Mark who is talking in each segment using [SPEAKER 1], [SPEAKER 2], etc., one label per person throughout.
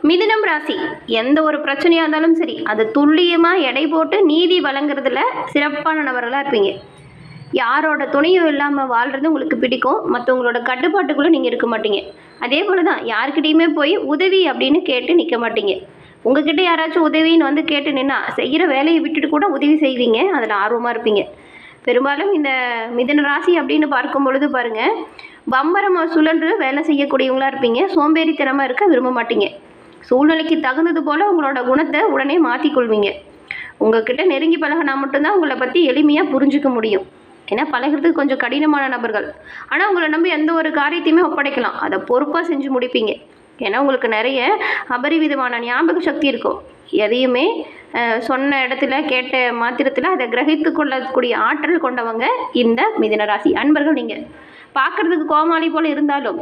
[SPEAKER 1] மிதுனம் ராசி எந்த ஒரு பிரச்சனையாக இருந்தாலும் சரி அது துல்லியமாக எடை போட்டு நீதி வழங்குறதுல சிறப்பான நபர்களாக இருப்பீங்க. யாரோட துணையும் இல்லாமல் வாழ்கிறது உங்களுக்கு பிடிக்கும். மற்றவங்களோட கட்டுப்பாட்டுக்குள்ளே நீங்கள் இருக்க மாட்டீங்க. அதே போல் தான் யாருக்கிட்டேயுமே போய் உதவி அப்படின்னு கேட்டு நிற்க மாட்டீங்க. உங்ககிட்ட யாராச்சும் உதவின்னு வந்து கேட்டு நின்னா செய்கிற வேலையை விட்டுட்டு கூட உதவி செய்வீங்க. அதில் ஆர்வமாக இருப்பீங்க. பெரும்பாலும் இந்த மிதுன ராசி அப்படின்னு பார்க்கும் பொழுது பாருங்கள், பம்பரமாக சுழன்று வேலை செய்யக்கூடியவங்களா இருப்பீங்க. சோம்பேறித்தனமாக இருக்க விரும்ப மாட்டீங்க. சூழ்நிலைக்கு தகுந்தது போல் உங்களோட குணத்தை உடனே மாற்றிக்கொள்வீங்க. உங்ககிட்ட நெருங்கி பழகினா மட்டும்தான் உங்களை பற்றி எளிமையாக புரிஞ்சிக்க முடியும். ஏன்னா பழகிறதுக்கு கொஞ்சம் கடினமான நபர்கள். ஆனால் உங்களை நம்பி எந்த ஒரு காரியத்தையுமே ஒப்படைக்கலாம். அதை பொறுப்பாக செஞ்சு முடிப்பீங்க. ஏன்னா உங்களுக்கு நிறைய அபரிவிதமான ஞாபக சக்தி இருக்கும். எதையுமே சொன்ன இடத்துல கேட்ட மாத்திரத்தில் அதை கிரகித்து கொள்ளக்கூடிய ஆற்றல் கொண்டவங்க இந்த மிதுன ராசி அன்பர்கள். நீங்கள் பார்க்குறதுக்கு கோமாளி போல் இருந்தாலும்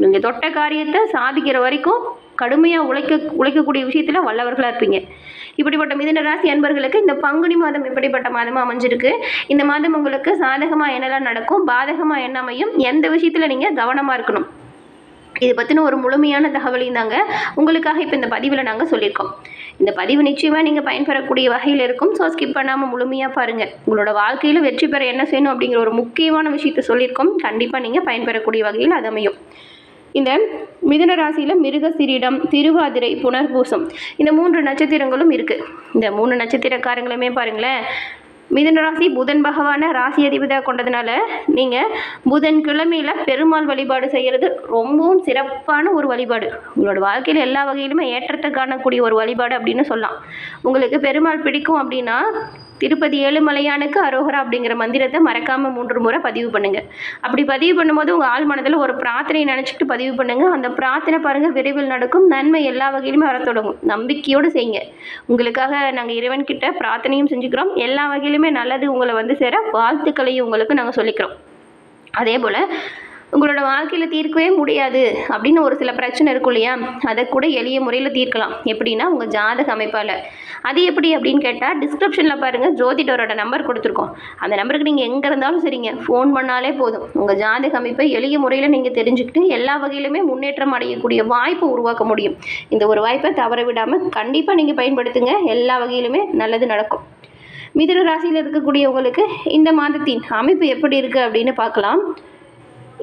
[SPEAKER 1] நீங்கள் தொட்ட காரியத்தை சாதிக்கிற வரைக்கும் கடுமையாக உழைக்கக்கூடிய விஷயத்தில் வல்லவர்களாக இருப்பீங்க. இப்படிப்பட்ட மிதுன ராசி அன்பர்களுக்கு இந்த பங்குனி மாதம் இப்படிப்பட்ட மாதமாக அமைஞ்சிருக்கு. இந்த மாதம் உங்களுக்கு சாதகமாக என்னெல்லாம் நடக்கும், பாதகமாக என்ன அமையும், எந்த விஷயத்தில் நீங்கள் கவனமாக இருக்கணும், இது பற்றின ஒரு முழுமையான தகவலையும் தாங்க உங்களுக்காக இப்போ இந்த பதிவில் நாங்கள் சொல்லியிருக்கோம். இந்த பதிவு நிச்சயமாக நீங்கள் பயன்பெறக்கூடிய வகையில் இருக்கும். ஸோ ஸ்கிப் பண்ணாமல் முழுமையாக பாருங்கள். உங்களோட வாழ்க்கையில் வெற்றி பெற என்ன செய்யணும் அப்படிங்கிற ஒரு முக்கியமான விஷயத்தை சொல்லியிருக்கோம். கண்டிப்பாக நீங்கள் பயன்பெறக்கூடிய வகையில் அது அமையும். இந்த மிதுன ராசியில் மிருகசீரிடம், திருவாதிரை, புனர்பூசம் இந்த 3 நட்சத்திரங்களும் இருக்குது. இந்த 3 நட்சத்திரக்காரங்களுமே பாருங்களேன், மிதுன ராசி புதன் பகவானை ராசி அதிபதியாக கொண்டதுனால நீங்கள் புதன்கிழமையில் பெருமாள் வழிபாடு செய்கிறது ரொம்பவும் சிறப்பான ஒரு வழிபாடு. உங்களோட வாழ்க்கையில் எல்லா வகையிலுமே ஏற்றத்தை காணக்கூடிய ஒரு வழிபாடு அப்படின்னு சொல்லலாம். உங்களுக்கு பெருமாள் பிடிக்கும் அப்படின்னா திருப்பதி ஏழுமலையானுக்கு அரோகரா அப்படிங்கிற மந்திரத்தை மறக்காமல் 3 முறை பதிவு பண்ணுங்கள். அப்படி பதிவு பண்ணும்போது உங்கள் ஆள் மனதில் ஒரு பிரார்த்தனை நினச்சிட்டு பதிவு பண்ணுங்கள். அந்த பிரார்த்தனை பாருங்கள் விரைவில் நடக்கும். நன்மை எல்லா வகையிலுமே வர தொடங்கும். நம்பிக்கையோடு செய்யுங்க. உங்களுக்காக நாங்கள் இறைவன்கிட்ட பிரார்த்தனையும் செஞ்சுக்கிறோம். எல்லா வகையிலுமே நல்லது உங்களை வந்து சேர வாழ்த்துக்களையும் உங்களுக்கு நாங்கள் சொல்லிக்கிறோம். அதே போல் உங்களோட வாழ்க்கையில் தீர்க்கவே முடியாது அப்படின்னு ஒரு சில பிரச்சனை இருக்கும் இல்லையா, அதை கூட எளிய முறையில் தீர்க்கலாம். எப்படின்னா உங்கள் ஜாதக அமைப்பால். அது எப்படி அப்படின்னு கேட்டால் டிஸ்கிரிப்ஷனில் பாருங்கள், ஜோதிடரோட நம்பர் கொடுத்துருக்கோம். அந்த நம்பருக்கு நீங்கள் எங்கே இருந்தாலும் சரிங்க ஃபோன் பண்ணாலே போதும். உங்கள் ஜாதக அமைப்பை எளிய முறையில் நீங்கள் தெரிஞ்சுக்கிட்டு எல்லா வகையிலுமே முன்னேற்றம் அடையக்கூடிய வாய்ப்பை உருவாக்க முடியும். இந்த ஒரு வாய்ப்பை தவற விடாமல் கண்டிப்பாக நீங்கள் பயன்படுத்துங்க. எல்லா வகையிலுமே நல்லது நடக்கும். மிதுன ராசியில் இருக்கக்கூடியவங்களுக்கு இந்த மாதத்தின் அமைப்பு எப்படி இருக்குது அப்படின்னு பார்க்கலாம்.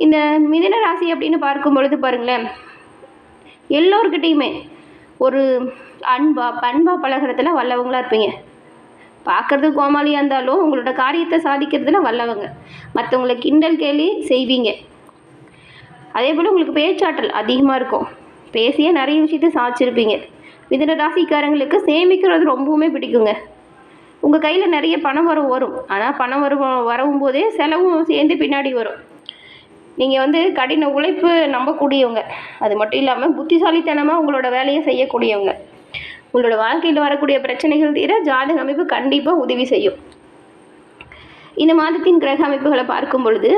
[SPEAKER 1] இந்த மிதுன ராசி அப்படின்னு பார்க்கும் பொழுது பாருங்களேன், எல்லோருக்கிட்டையுமே ஒரு பண்பாக பழகிறதுல வல்லவங்களாக இருப்பீங்க. பார்க்குறதுக்கு கோமாளியாக இருந்தாலும் உங்களோட காரியத்தை சாதிக்கிறதுல வல்லவங்க. மற்றவங்களை கிண்டல் கேலி செய்வீங்க. அதே போல் உங்களுக்கு பேச்சாற்றல் அதிகமாக இருக்கும். பேசியே நிறைய விஷயத்தை சாதிச்சிருப்பீங்க. மிதுன ராசிக்காரங்களுக்கு சேமிக்கிறது ரொம்பவுமே பிடிக்குங்க. உங்கள் கையில் நிறைய பணம் வரும். ஆனால் பணம் வரவும் போதே செலவும் சேர்ந்து பின்னாடி வரும். நீங்கள் வந்து கடின உழைப்பு நம்பக்கூடியவங்க. அது மட்டும் இல்லாமல் புத்திசாலித்தனமாக உங்களோட வேலையை செய்யக்கூடியவங்க. உங்களோட வாழ்க்கையில் வரக்கூடிய பிரச்சனைகள் தீர ஜாதக அமைப்பு கண்டிப்பாக உதவி செய்யும். இந்த மாதத்தின் கிரக அமைப்புகளை பார்க்கும் பொழுது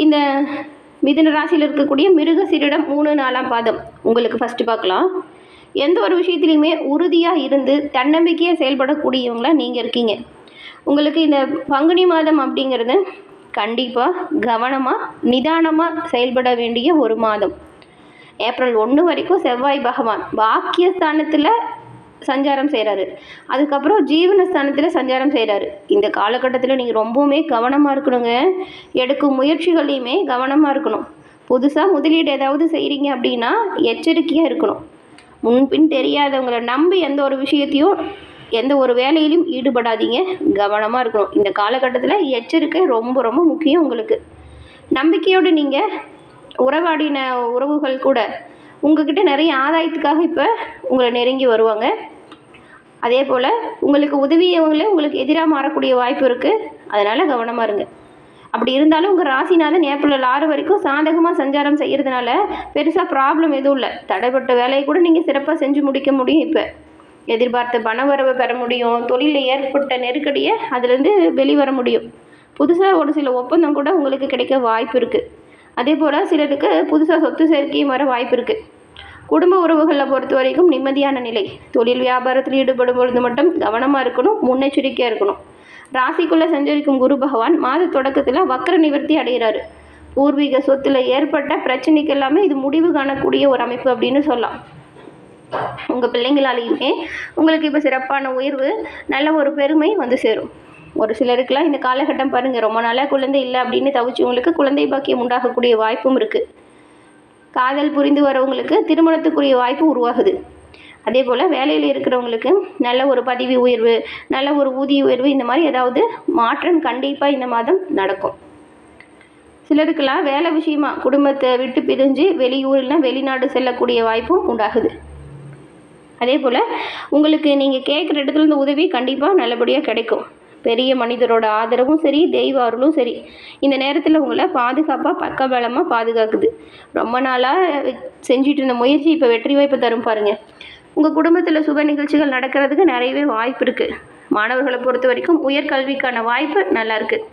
[SPEAKER 1] இந்த மிதுன ராசியில் இருக்கக்கூடிய மிருகசீரிடம் 3, 4ஆம் பாதம் உங்களுக்கு ஃபஸ்ட்டு பார்க்கலாம். எந்த ஒரு விஷயத்துலையுமே உறுதியாக இருந்து தன்னம்பிக்கையாக செயல்படக்கூடியவங்களாக நீங்கள் இருக்கீங்க. உங்களுக்கு இந்த பங்குனி மாதம் அப்படிங்கிறது கண்டிப்பாக கவனமாக நிதானமாக செயல்பட வேண்டிய ஒரு மாதம். ஏப்ரல் 1 வரைக்கும் செவ்வாய் பகவான் பாக்கியஸ்தானத்தில் சஞ்சாரம் செய்கிறாரு. அதுக்கப்புறம் ஜீவனஸ்தானத்தில் சஞ்சாரம் செய்கிறாரு. இந்த காலகட்டத்தில் நீங்கள் ரொம்பவுமே கவனமாக இருக்கணுங்க. எடுக்கும் முயற்சிகள்லையுமே கவனமாக இருக்கணும். புதுசாக முதலீடு ஏதாவது செய்கிறீங்க அப்படின்னா எச்சரிக்கையாக இருக்கணும். முன்பின் தெரியாதவங்களை நம்பி எந்த ஒரு விஷயத்தையும் எந்த ஒரு வேலையிலும் ஈடுபடாதீங்க. கவனமாக இருக்கணும். இந்த காலகட்டத்தில் எச்சரிக்கை ரொம்ப ரொம்ப முக்கியம். உங்களுக்கு நம்பிக்கையோடு நீங்கள் உறவாடின உறவுகள் கூட உங்ககிட்ட நிறைய ஆதாயத்துக்காக இப்போ உங்களை நெருங்கி வருவாங்க. அதே போல் உங்களுக்கு உதவியவங்களே உங்களுக்கு எதிராக மாறக்கூடிய வாய்ப்பு இருக்குது. அதனால் கவனமாக இருங்க. அப்படி இருந்தாலும் உங்கள் ராசிநாதன் ஏப்ரல் 6 வரைக்கும் சாதகமாக சஞ்சாரம் செய்கிறதுனால பெருசாக ப்ராப்ளம் எதுவும் இல்லை. தடைப்பட்ட வேலையை கூட நீங்கள் சிறப்பாக செஞ்சு முடிக்க முடியும். இப்போ எதிர்பார்த்த பண வரவை பெற முடியும். தொழிலில் ஏற்பட்ட நெருக்கடியை அதிலேருந்து வெளிவர முடியும். புதுசாக ஒரு சில ஒப்பந்தம் கூட உங்களுக்கு கிடைக்க வாய்ப்பு இருக்குது. அதே போல் சிலருக்கு புதுசாக சொத்து சேர்க்கையும் வர வாய்ப்பு இருக்குது. குடும்ப உறவுகளை பொறுத்த வரைக்கும் நிம்மதியான நிலை. தொழில் வியாபாரத்தில் ஈடுபடும் பொழுது மட்டும் கவனமாக இருக்கணும். முன்னெச்சரிக்கையாக இருக்கணும். ராசிக்குள்ளே சஞ்சரிக்கும் குரு பகவான் மாத தொடக்கத்தில் வக்ர நிவர்த்தி அடைகிறாரு. பூர்வீக சொத்தில் ஏற்பட்ட பிரச்சனைக்கு எல்லாமே இது முடிவு காணக்கூடிய ஒரு அமைப்பு அப்படின்னு சொல்லலாம். உங்கள் பிள்ளைங்களாலேயுமே உங்களுக்கு இப்போ சிறப்பான உயர்வு, நல்ல ஒரு பெருமை வந்து சேரும். ஒரு சிலருக்குலாம் இந்த காலகட்டம் பாருங்கள், ரொம்ப நாளாக குழந்தை இல்லை அப்படின்னு தவிச்சவங்களுக்கு குழந்தை பாக்கியம் உண்டாகக்கூடிய வாய்ப்பும் இருக்குது. காதல் புரிந்து வரவங்களுக்கு திருமணத்துக்குரிய வாய்ப்பு உருவாகுது. அதே போல் வேலையில் இருக்கிறவங்களுக்கு நல்ல ஒரு பதவி உயர்வு, நல்ல ஒரு ஊதிய உயர்வு, இந்த மாதிரி ஏதாவது மாற்றம் கண்டிப்பாக இந்த மாதம் நடக்கும். சிலருக்கெல்லாம் வேலை விஷயமா குடும்பத்தை விட்டு பிரிஞ்சு வெளியூர்னா வெளிநாடு செல்லக்கூடிய வாய்ப்பும் உண்டாகுது. அதே போல் உங்களுக்கு நீங்கள் கேட்குற இடத்துல இருந்து உதவி கண்டிப்பாக நல்லபடியாக கிடைக்கும். பெரிய மனிதரோட ஆதரவும் சரி, தெய்வ அருளும் சரி, இந்த நேரத்தில் உங்களை பாதுகாப்பாக பக்கபலமாக பாதுகாக்குது. ரொம்ப நாளாக செஞ்சுட்டு இருந்த முயற்சி இப்போ வெற்றி வாய்ப்பு தரும் பாருங்கள். உங்கள் குடும்பத்தில் சுப நிகழ்ச்சிகள் நடக்கிறதுக்கு நிறையவே வாய்ப்பு இருக்குது. மாணவர்களை பொறுத்த வரைக்கும் உயர்கல்விக்கான வாய்ப்பு நல்லா இருக்குது.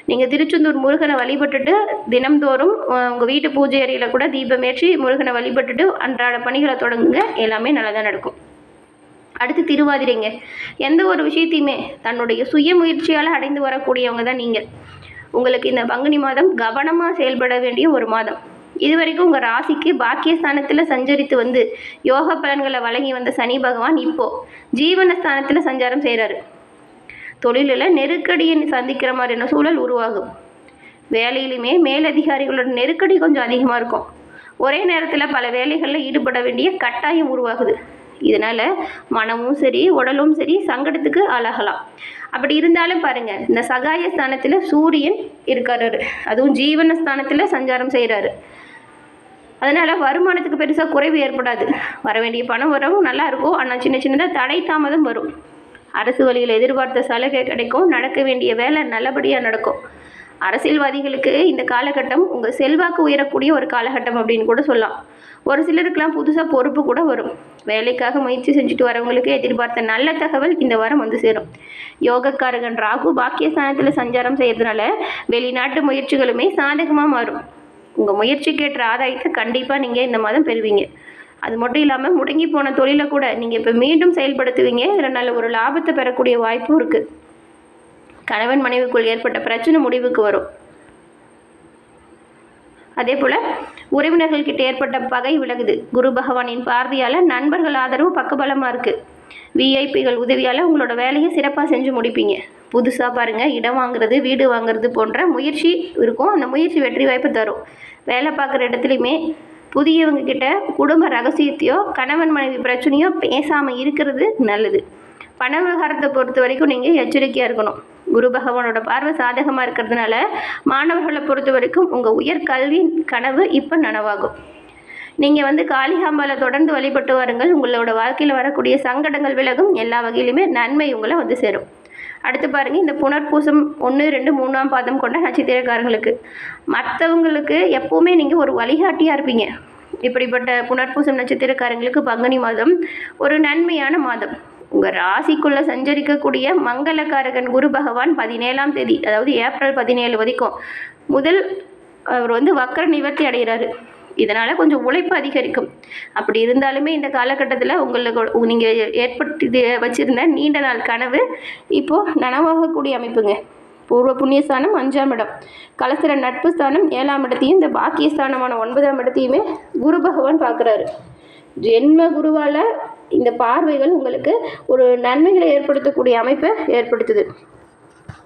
[SPEAKER 1] நீங்கள் திருச்செந்தூர் முருகனை வழிபட்டுட்டு தினம்தோறும் உங்கள் வீட்டு பூஜை அறையில் கூட தீபமேற்றி முருகனை வழிபட்டுட்டு அன்றாட பணிகளை தொடங்குங்க. எல்லாமே நல்லதாக நடக்கும். அடுத்து திருவாதிரைங்க. எந்த ஒரு விஷயத்தையுமே தன்னுடைய சுய முயற்சியால் அடைந்து வரக்கூடியவங்க தான் நீங்கள். உங்களுக்கு இந்த பங்குனி மாதம் கவனமாக செயல்பட வேண்டிய ஒரு மாதம். இது வரைக்கும் உங்கள் ராசிக்கு பாக்கியஸ்தானத்தில் சஞ்சரித்து வந்து யோக பலன்களை வழங்கி வந்த சனி பகவான் இப்போது ஜீவனஸ்தானத்தில் சஞ்சாரம் செய்கிறாரு. தொழிலில் நெருக்கடியை சந்திக்கிற மாதிரியான சூழல் உருவாகும். வேலையிலுமே மேலதிகாரிகளோட நெருக்கடி கொஞ்சம் அதிகமாக இருக்கும். ஒரே நேரத்தில் பல வேலைகளில் ஈடுபட வேண்டிய கட்டாயம் உருவாகுது. இதனால் மனமும் சரி உடலும் சரி சங்கடத்துக்கு ஆளாகலாம். அப்படி இருந்தாலும் பாருங்கள், இந்த சகாய ஸ்தானத்தில் சூரியன் இருக்காரு, அதுவும் ஜீவனஸ்தானத்தில் சஞ்சாரம் செய்கிறாரு. அதனால் வருமானத்துக்கு பெருசாக குறைவு ஏற்படாது. வர வேண்டிய பணம் வரவும் நல்லா இருக்கும். ஆனால் சின்ன சின்னதாக தடை தாமதம் வரும். அரசு வழியில் எதிர்பார்த்த சலுகை கிடைக்கும். நடக்க வேண்டிய வேலை நல்லபடியாக நடக்கும். அரசியல்வாதிகளுக்கு இந்த காலகட்டம் உங்கள் செல்வாக்கு உயரக்கூடிய ஒரு காலகட்டம் அப்படின்னு கூட சொல்லலாம். ஒரு சிலருக்கெல்லாம் புதுசாக பொறுப்பு கூட வரும். வேலைக்காக முயற்சி செஞ்சுட்டு வரவங்களுக்கு எதிர்பார்த்த நல்ல தகவல் இந்த வாரம் வந்து சேரும். யோகக்காரகன் ராகு பாக்கியஸ்தானத்தில் சஞ்சாரம் செய்கிறதுனால வெளிநாட்டு முயற்சிகளுமே சாதகமாக மாறும். உங்கள் முயற்சிக்கேற்ற ஆதாயத்தை கண்டிப்பாக நீங்கள் இந்த மாதம் பெறுவீங்க. அது மட்டும் இல்லாமல் முடங்கி போன தொழிலை கூட நீங்கள் இப்போ மீண்டும் செயல்படுத்துவீங்க. இதில் நல்ல ஒரு லாபத்தை பெறக்கூடிய வாய்ப்பும் இருக்குது. கணவன் மனைவிக்குள் ஏற்பட்ட பிரச்சனை முடிவுக்கு வரும். அதே போல் உறவினர்கள்கிட்ட ஏற்பட்ட பகை விலகுது. குரு பகவானின் பார்வையால் நண்பர்கள் ஆதரவு பக்கபலமாக இருக்குது. விஐபிகள் உதவியால் உங்களோட வேலையை சிறப்பாக செஞ்சு முடிப்பீங்க. புதுசாக பாருங்கள், இடம் வாங்குறது, வீடு வாங்குறது போன்ற முயற்சி இருக்கும். அந்த முயற்சி வெற்றி வாய்ப்பு தரும். வேலை பார்க்குற இடத்துலையுமே புதியவங்க கிட்ட குடும்ப ரகசியத்தையோ கணவன் மனைவி பிரச்சனையோ பேசாமல் இருக்கிறது நல்லது. பண விவகாரத்தை பொறுத்த வரைக்கும் நீங்கள் எச்சரிக்கையாக இருக்கணும். குரு பகவானோட பார்வை சாதகமாக இருக்கிறதுனால மாணவர்களை பொறுத்த வரைக்கும் உங்கள் உயர்கல்வி கனவு இப்போ நனவாகும். நீங்கள் காளிகாம்பாலை தொடர்ந்து வழிபட்டு வாருங்கள். உங்களோட வாழ்க்கையில் வரக்கூடிய சங்கடங்கள் விலகும். எல்லா வகையிலுமே நன்மை உங்களை வந்து சேரும். அடுத்து பாருங்கள், இந்த புனர்பூசம் 1, 2, 3ஆம் பாதம் கொண்ட நட்சத்திரக்காரங்களுக்கு மற்றவங்களுக்கு எப்போவுமே நீங்கள் ஒரு வழிகாட்டியாக இருப்பீங்க. இப்படிப்பட்ட புனர்பூசம் நட்சத்திரக்காரங்களுக்கு பங்குனி மாதம் ஒரு நன்மையான மாதம். உங்கள் ராசிக்குள்ளே சஞ்சரிக்கக்கூடிய மங்களக்காரகன் குரு பகவான் 17ஆம் தேதி, அதாவது ஏப்ரல் 17 வரைக்கும் அவர் வக்கர நிவர்த்தி அடைகிறாரு. இதனால் கொஞ்சம் உழைப்பு அதிகரிக்கும். அப்படி இருந்தாலுமே இந்த காலகட்டத்தில் உங்களுக்கு நீங்கள் ஏற்பட்டு வச்சுருந்த நீண்ட நாள் கனவு இப்போது நனவாகக்கூடிய அமைப்புங்க. பூர்வ புண்ணியஸ்தானம் 5ஆம் இடம், கலசர நட்பு ஸ்தானம் 7ஆம் இடத்தையும், இந்த பாக்கியஸ்தானமான 9ஆம் இடத்தையுமே குரு பகவான் பார்க்குறாரு. ஜென்ம குருவால் இந்த பார்வைகள் உங்களுக்கு ஒரு நன்மைகளை ஏற்படுத்தக்கூடிய அமைப்பை ஏற்படுத்துது.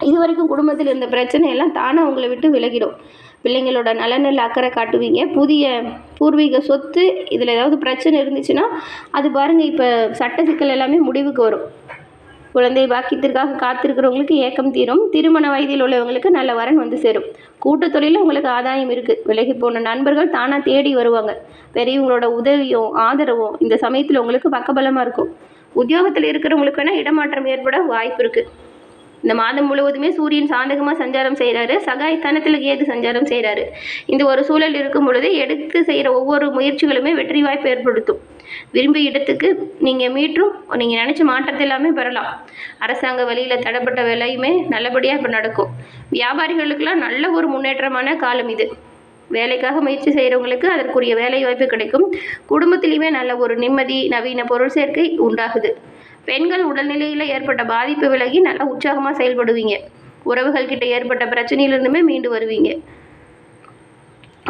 [SPEAKER 1] இது வரைக்கும் குடும்பத்தில் இருந்த பிரச்சனை எல்லாம் தானாக உங்களை விட்டு விலகிடும். பிள்ளைங்களோட நலனில் அக்கறை காட்டுவீங்க. புதிய பூர்வீக சொத்து இதில் ஏதாவது பிரச்சனை இருந்துச்சுன்னா அது பாருங்கள், இப்போ சட்ட சிக்கல் எல்லாமே முடிவுக்கு வரும். குழந்தை பாக்கியத்திற்காக காத்திருக்கிறவங்களுக்கு ஏக்கம் தீரும். திருமண வயதில் உள்ளவங்களுக்கு நல்ல வரன் வந்து சேரும். கூட்டு தொழிலில் உங்களுக்கு ஆதாயம் இருக்குது. விலகி போன நண்பர்கள் தானாக தேடி வருவாங்க. பெரியவங்களோட உதவியும் ஆதரவும் இந்த சமயத்தில் உங்களுக்கு பக்கபலமாக இருக்கும். உத்தியோகத்தில் இருக்கிறவங்களுக்கு வேணால் இடமாற்றம் ஏற்பட வாய்ப்பு இருக்குது. இந்த மாதம் முழுவதுமே சூரியன் சாதகமாக சஞ்சாரம் செய்கிறாரு. சகாயஸ்தானத்தில் கேது சஞ்சாரம் செய்கிறாரு. இந்த ஒரு சூழல் இருக்கும் பொழுது எடுத்து செய்கிற ஒவ்வொரு முயற்சிகளுமே வெற்றி வாய்ப்பு ஏற்படுத்தும். விரும்பிய இடத்துக்கு நீங்கள் மீண்டும் நீங்கள் நினச்ச மாற்றத்தை எல்லாமே பெறலாம். அரசாங்க வழியில் தடைப்பட்ட வேலையுமே நல்லபடியாக இப்போ நடக்கும். வியாபாரிகளுக்கெல்லாம் நல்ல ஒரு முன்னேற்றமான காலம் இது. வேலைக்காக முயற்சி செய்கிறவங்களுக்கு அதற்குரிய வேலை வாய்ப்பு கிடைக்கும். குடும்பத்திலையுமே நல்ல ஒரு நிம்மதி, நவீன பொருள் சேர்க்கை உண்டாகுது. பெண்கள் உடல்நிலையில் ஏற்பட்ட பாதிப்பு விலகி நல்லா உற்சாகமாக செயல்படுவீங்க. உறவுகள் கிட்ட ஏற்பட்ட பிரச்சனையிலிருந்துமே மீண்டு வருவீங்க.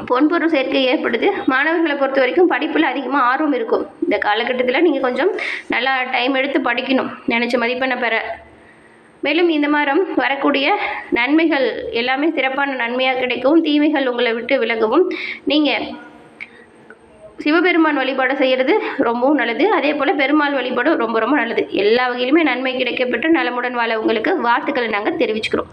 [SPEAKER 1] பொன்பொருள் சேர்க்கை ஏற்படுது. மாணவர்களை பொறுத்த வரைக்கும் படிப்பில் அதிகமாக ஆர்வம் இருக்கும். இந்த காலகட்டத்தில் நீங்கள் கொஞ்சம் நல்லா டைம் எடுத்து படிக்கணும் நினச்ச மதிப்பெண்ணை பெற. மேலும் இந்த மாதம் வரக்கூடிய நன்மைகள் எல்லாமே சிறப்பான நன்மையாக கிடைக்கவும், தீமைகள் உங்களை விட்டு விலகவும் நீங்கள் சிவபெருமான் வழிபாடு செய்கிறது ரொம்பவும் நல்லது. அதே போல் பெருமாள் வழிபாடு ரொம்ப ரொம்ப நல்லது. எல்லா வகையிலுமே நன்மை கிடைக்கப்பெற்று நலமுடன் வாழ உங்களுக்கு வாழ்த்துக்களை நாங்கள் தெரிவிச்சுக்கிறோம்.